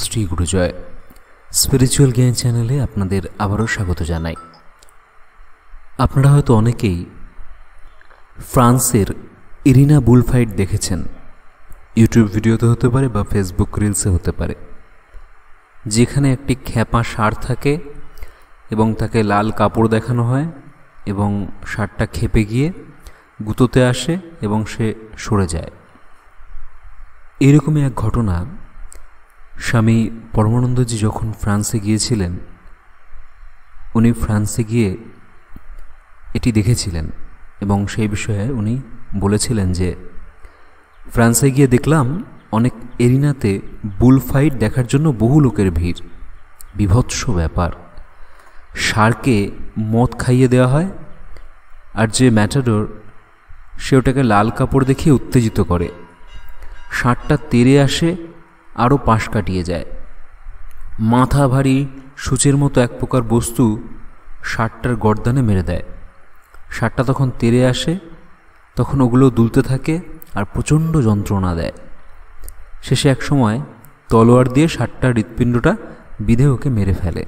Shri গুরুজয় spiritual জ্ঞান চ্যানেলে আপনাদের আবারও স্বাগত জানাই। আপনারা হয়তো অনেকেই ফ্রান্সের ইরিনা বুল ফাইট দেখেছেন। ইউটিউব ভিডিওতে হতে পারে বা ফেসবুক রিলসে হতে পারে, যেখানে একটি খ্যাপা ষাঁড় থাকে এবং তাকে লাল কাপড় দেখানো হয় এবং ষাঁড়টা খেপে গিয়ে গুঁতোতে আসে এবং সে সরে যায়। এরকমই এক ঘটনা স্বামী পরমানন্দজি যখন ফ্রান্সে গিয়েছিলেন, উনি ফ্রান্সে গিয়ে এটি দেখেছিলেন এবং সেই বিষয়ে উনি বলেছিলেন যে ফ্রান্সে গিয়ে দেখলাম অনেক এরিনাতে বুল ফাইট দেখার জন্য বহু লোকের ভিড়। বিভৎস ব্যাপার। ষাঁড়কে মদ খাইয়ে দেওয়া হয় আর যে ম্যাটাডোর সে ওটাকে লাল কাপড় দেখিয়ে উত্তেজিত করে। ষাঁড়টা তেড়ে আসে, আরও পাশ কাটিয়ে যায়। মাথা ভারী সূচের মতো এক প্রকার বস্তু ষাঁড়টার গর্দানে মেরে দেয়। ষাঁড়টা তখন তেড়ে আসে, তখন ওগুলো দুলতে থাকে আর প্রচণ্ড যন্ত্রণা দেয়। শেষে এক সময় তলোয়ার দিয়ে ষাঁড়টার হৃৎপিণ্ডটা বিঁধে ওকে মেরে ফেলে।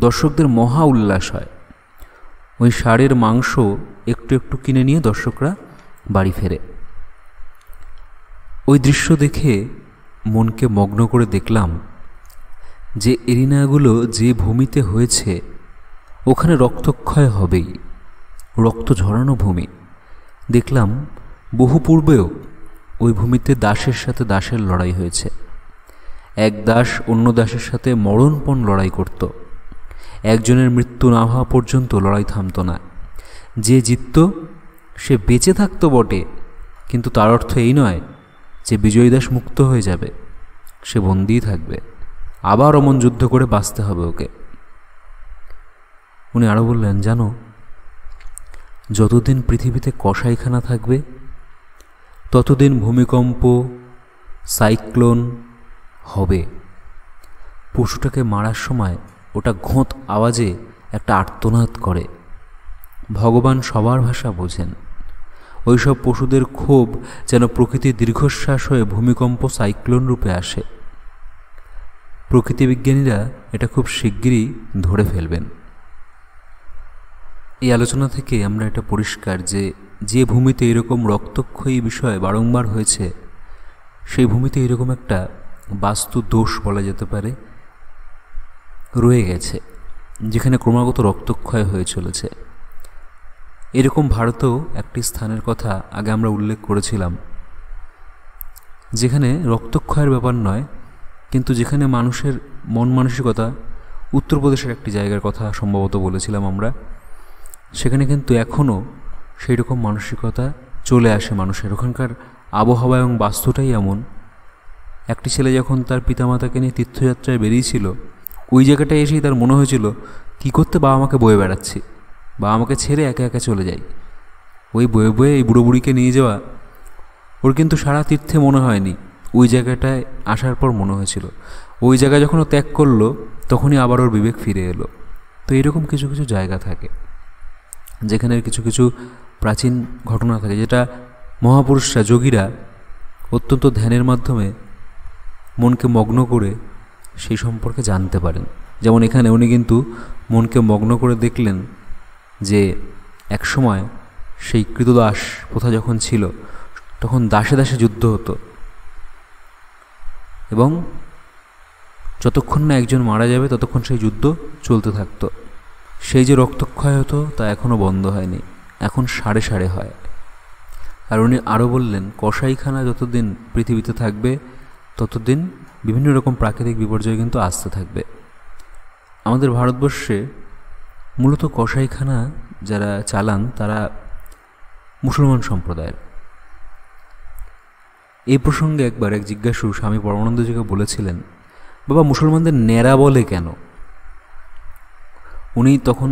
দর্শকদের মহা উল্লাস হয়। ওই ষাঁড়ের মাংস একটু একটু কিনে নিয়ে দর্শকরা বাড়ি ফেরে। ওই দৃশ্য দেখে মনকে মগ্ন করে দেখলাম যে এরিনাগুলো যে ভূমিতে হয়েছে ওখানে রক্তক্ষয় হবেই, রক্ত ঝরানো ভূমি। দেখলাম বহু পূর্বেও ওই ভূমিতে দাসের সাথে দাসের লড়াই হয়েছে। এক দাস অন্য দাসের সাথে মরণপণ লড়াই করত। একজনের মৃত্যু না হওয়া পর্যন্ত লড়াই থামত না। যে জিতত সে বেঁচে থাকতো বটে, কিন্তু তার অর্থ এই নয় যে বিজয়ী দাস মুক্ত হয়ে যাবে। সে বন্দিই থাকবে, আবার অমন যুদ্ধ করে বাঁচতে হবে ওকে। উনি আরও বললেন, জানো, যতদিন পৃথিবীতে কসাইখানা থাকবে ততদিন ভূমিকম্প, সাইক্লোন হবে। পশুটাকে মারার সময় ওটা ঘোঁত আওয়াজে একটা আর্তনাদ করে। ভগবান সবার ভাষা বোঝেন। ওইসব পশুদের ক্ষোভ যেন প্রকৃতির দীর্ঘশ্বাস হয়ে ভূমিকম্প, সাইক্লোন রূপে আসে। প্রকৃতিবিজ্ঞানীরা এটা খুব শিগগিরই ধরে ফেলবেন। এই আলোচনা থেকে আমরা এটা পরিষ্কার যে যে ভূমিতে এরকম রক্তক্ষয়ী বিষয় বারংবার হয়েছে, সেই ভূমিতে এরকম একটা বাস্তু দোষ বলা যেতে পারে রয়ে গেছে, যেখানে ক্রমাগত রক্তক্ষয় হয়ে চলেছে। এরকম ভারতেও একটি স্থানের কথা আগে আমরা উল্লেখ করেছিলাম, যেখানে রক্তক্ষয়ের ব্যাপার নয়, কিন্তু যেখানে মানুষের মন মানসিকতা, উত্তরপ্রদেশের একটি জায়গার কথা সম্ভবত বলেছিলাম আমরা, সেখানে কিন্তু এখনও সেই রকম মানসিকতা চলে আসে মানুষের। ওখানকার আবহাওয়া এবং বাস্তুটাই এমন। একটি ছেলে যখন তার পিতামাতাকে নিয়ে তীর্থযাত্রায় বেরিয়েছিল, ওই জায়গাটায় এসেই তার মনে হয়েছিল কী করতে বাবা মাকে বয়ে বেড়াচ্ছি, বাবা মাকে ছেড়ে একা একা চলে যাই। ওই বয়ে বয়ে এই বুড়ো বুড়িকে নিয়ে যাওয়া ওর কিন্তু সারা তীর্থে মনে হয়নি, ওই জায়গাটায় আসার পর মনে হয়েছিল। ওই জায়গায় যখন ও ত্যাগ করলো তখনই আবার ওর বিবেক ফিরে এলো। তো এরকম কিছু কিছু জায়গা থাকে যেখানে কিছু কিছু প্রাচীন ঘটনা থাকে, যেটা মহাপুরুষরা, যোগীরা অত্যন্ত ধ্যানের মাধ্যমে মনকে মগ্ন করে সেই সম্পর্কে জানতে পারেন। যেমন এখানে উনি কিন্তু মনকে মগ্ন করে দেখলেন যে এক সময় সেই কৃতদাস প্রথা যখন ছিল তখন দাসে দাসে যুদ্ধ হতো এবং যতক্ষণ না একজন মারা যাবে ততক্ষণ সেই যুদ্ধ চলতে থাকতো। সেই যে রক্তক্ষয় হতো তা এখনও বন্ধ হয়নি, এখন সাড়ে সাড়ে হয়। আর উনি আরও বললেন, কসাইখানা যতদিন পৃথিবীতে থাকবে ততদিন বিভিন্ন রকম প্রাকৃতিক বিপর্যয় কিন্তু আসতে থাকবে। আমাদের ভারতবর্ষে মূলত কসাইখানা যারা চালান তারা মুসলমান সম্প্রদায়ের। এই প্রসঙ্গে একবার এক জিজ্ঞাসু স্বামী পরমানন্দজিকে বলেছিলেন, বাবা, মুসলমানদের ন্যাড়া বলে কেন? উনি তখন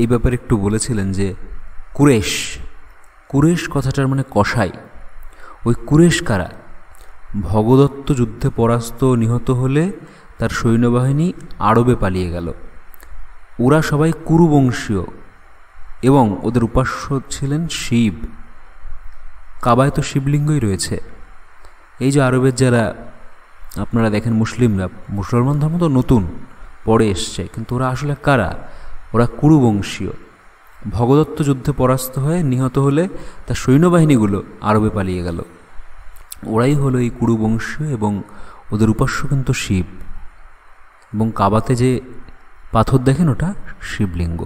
এই ব্যাপারে একটু বলেছিলেন যে কুরেশ, কুরেশ কথাটার মানে কসাই। ওই কুরেশ কারা? ভগদত্ত যুদ্ধে পরাস্ত নিহত হলে তার সৈন্যবাহিনী আরবে পালিয়ে গেল। ওরা সবাই কুরুবংশীয় এবং ওদের উপাস্য ছিলেন শিব। কাবায় তো শিবলিঙ্গই রয়েছে। এই যে আরবের যারা আপনারা দেখেন মুসলিমরা, মুসলমান ধর্ম তো নতুন পরে এসছে, কিন্তু ওরা আসলে কারা? ওরা কুরুবংশীয়। ভগদত্ত যুদ্ধে পরাস্ত হয়ে নিহত হলে তার সৈন্যবাহিনীগুলো আরবে পালিয়ে গেল। ওরাই হলো এই কুরুবংশীয়, এবং ওদের উপাস্য কিন্তু শিব। এবং কাবাতে যে পাথর দেখেন ওটা শিবলিঙ্গ।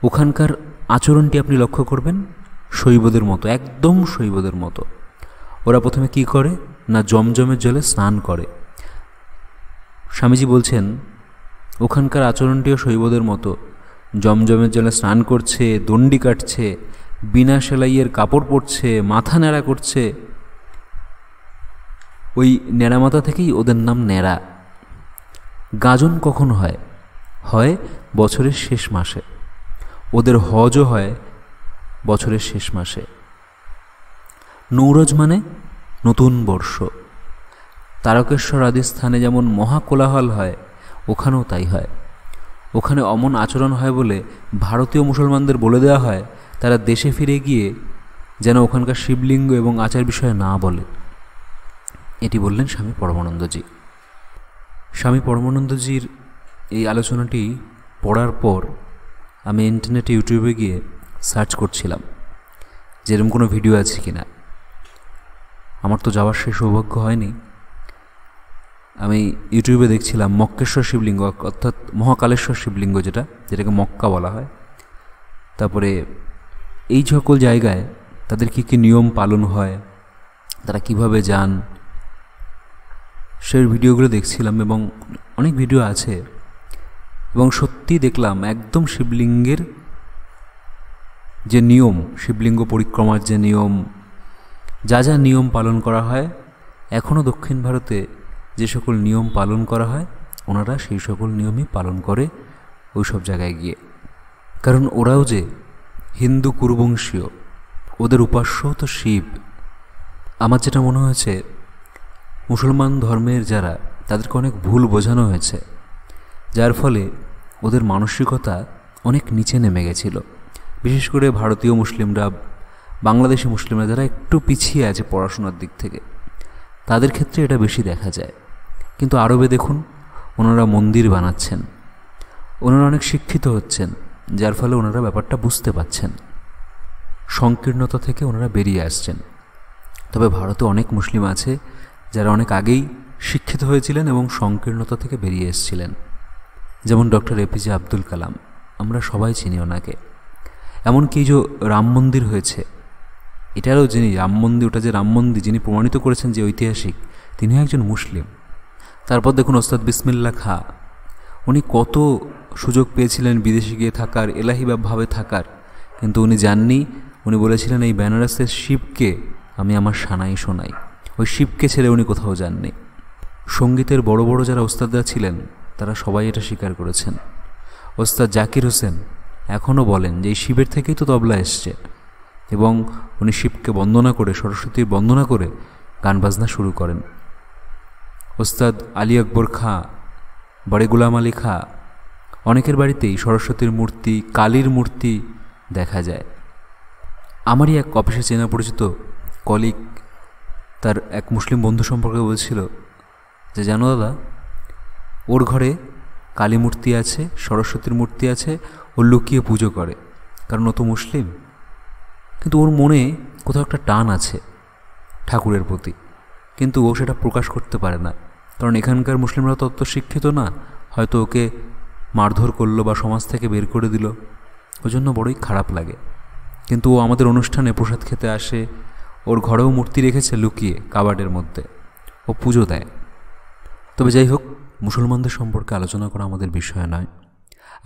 ওখানকার আচরণটি আপনি লক্ষ্য করবেন শৈবদের মতো, একদম শৈবদের মতো। ওরা প্রথমে কি করে না, জমজমের জলে স্নান করে। স্বামীজি বলছেন ওখানকার আচরণটিও শৈবদের মতো। জমজমের জলে স্নান করছে, দণ্ডি কাটছে, বিনা সেলাইয়ের কাপড় পরছে, মাথা ন্যাড়া করছে। ওই ন্যাড়া মাথা থেকেই ওদের নাম ন্যাড়া। গাজন কখন হয়? হয় বছরের শেষ মাসে। ওদের হজও হয় বছরের শেষ মাসে। নৌরজ মানে নতুন বর্ষ। তারকেশ্বর আদি স্থানে যেমন মহাকোলাহল হয়, ওখানেও তাই হয়। ওখানে অমন আচরণ হয় বলে ভারতীয় মুসলমানদের বলে দেওয়া হয় তারা দেশে ফিরে গিয়ে যেন ওখানকার শিবলিঙ্গ এবং আচার বিষয়ে না বলে। এটি বললেন স্বামী পরমানন্দজি। স্বামী পরমানন্দজির এই আলোচনাটি পড়ার পর আমি ইন্টারনেটে ইউটিউবে গিয়ে সার্চ করছিলাম যে এরকম কোনো ভিডিও আছে কি না। আমার তো যাওয়ার সেই সৌভাগ্য হয়নি। আমি ইউটিউবে দেখছিলাম মক্কেশ্বর শিবলিঙ্গ, অর্থাৎ মহাকালেশ্বর শিবলিঙ্গ, যেটাকে মক্কা বলা হয়। তারপরে এই সকল জায়গায় তাদের কী কী নিয়ম পালন হয়, তারা কিভাবে যান, সেই ভিডিওগুলো দেখছিলাম। এবং অনেক ভিডিও আছে, এবং সত্যি দেখলাম একদম শিবলিঙ্গের যে নিয়ম, শিবলিঙ্গ পরিক্রমার যে নিয়ম, যা যা নিয়ম পালন করা হয়, এখনও দক্ষিণ ভারতে যে সকল নিয়ম পালন করা হয় ওনারা সেই সকল নিয়মই পালন করে ওই সব জায়গায় গিয়ে। কারণ ওরাও যে হিন্দু কুরুবংশীয়, ওদের উপাস্য তো শিব। আমার যেটা মনে হয়েছে মুসলমান ধর্মের যারা, তাদেরকে অনেক ভুল বোঝানো হয়েছে, যার ফলে ওদের মানসিকতা অনেক নিচে নেমে গেছিল। বিশেষ করে ভারতীয় মুসলিমরা, বাংলাদেশি মুসলিমরা যারা একটু পিছিয়ে আছে পড়াশোনার দিক থেকে, তাদের ক্ষেত্রে এটা বেশি দেখা যায়। কিন্তু আরবে দেখুন, ওনারা মন্দির বানাচ্ছেন, ওনারা অনেক শিক্ষিত হচ্ছেন, যার ফলে ওনারা ব্যাপারটা বুঝতে পাচ্ছেন, সংকীর্ণতা থেকে ওনারা বেরিয়ে আসছেন। তবে ভারতে অনেক মুসলিম আছে যারা অনেক আগেই শিক্ষিত হয়েছিলেন এবং সংকীর্ণতা থেকে বেরিয়ে এসেছিলেন, যেমন ডক্টর এপিজে আব্দুল কালাম। আমরা সবাই চিনি ওনাকে। এমনকি যে রাম মন্দির হয়েছে, এটারও যিনি রাম মন্দির, ওটা যে রাম মন্দির যিনি প্রমাণিত করেছেন যে ঐতিহাসিক, তিনিও একজন মুসলিম। তারপর দেখুন ওস্তাদ বিসমিল্লাহ খাঁ, উনি কত সুযোগ পেয়েছিলেন বিদেশে গিয়ে থাকার, এলাহিভাবে থাকার, কিন্তু উনি যাননি। উনি বলেছিলেন এই বেনারসের শিবকে আমি আমার সানাই শোনাই। ওই শিবকে ছেড়ে উনি কোথাও যাননি। সঙ্গীতের বড় বড় যারা ওস্তাদরা ছিলেন তারা সবাই এটা স্বীকার করেছেন। ওস্তাদ জাকির হোসেন এখনও বলেন যে এই শিবের থেকেই তো তবলা এসছে, এবং উনি শিবকে বন্দনা করে, সরস্বতীর বন্দনা করে গান বাজনা শুরু করেন। ওস্তাদ আলী আকবর খাঁ, বড়ে গুলাম আলী খাঁ, অনেকের বাড়িতেই সরস্বতীর মূর্তি, কালীর মূর্তি দেখা যায়। আমারই এক অফিসে চেনা পরিচিত কলিগ তার এক মুসলিম বন্ধু সম্পর্কে বলছিল যে জানো দাদা, ওর ঘরে কালী মূর্তি আছে, সরস্বতীর মূর্তি আছে, ও লুকিয়ে পুজো করে, কারণ ও তো মুসলিম। কিন্তু ওর মনে কোথাও একটা টান আছে ঠাকুরের প্রতি, কিন্তু ও সেটা প্রকাশ করতে পারে না, কারণ এখানকার মুসলিমরা তো অত শিক্ষিত না। হয়তো ওকে মারধর করলো বা সমাজ থেকে বের করে দিল, ওই জন্য বড়ই খারাপ লাগে। কিন্তু ও আমাদের অনুষ্ঠানে প্রসাদ খেতে আসে, ওর ঘরেও মূর্তি রেখেছে লুকিয়ে কাবার্ডের মধ্যে, ও পুজো দেয়। তবে যাই হোক, মুসলমানদের সম্পর্কে আলোচনা করা আমাদের বিষয় নয়।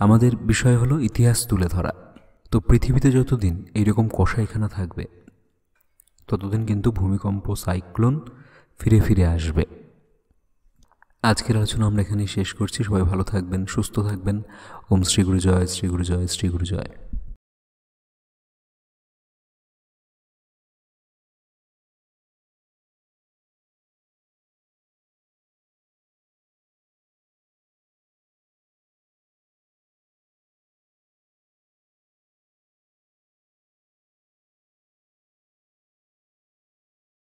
আমাদের বিষয় হলো ইতিহাস তুলে ধরা। তো পৃথিবীতে যতদিন এইরকম কষাইখানা থাকবে, ততদিন কিন্তু ভূমিকম্প, সাইক্লোন ফিরে ফিরে আসবে। আজকের আলোচনা আমরা এখানেই শেষ করছি। সবাই ভালো থাকবেন, সুস্থ থাকবেন। ওম শ্রী গুরু জয়, শ্রী গুরু জয়, শ্রী গুরু জয়।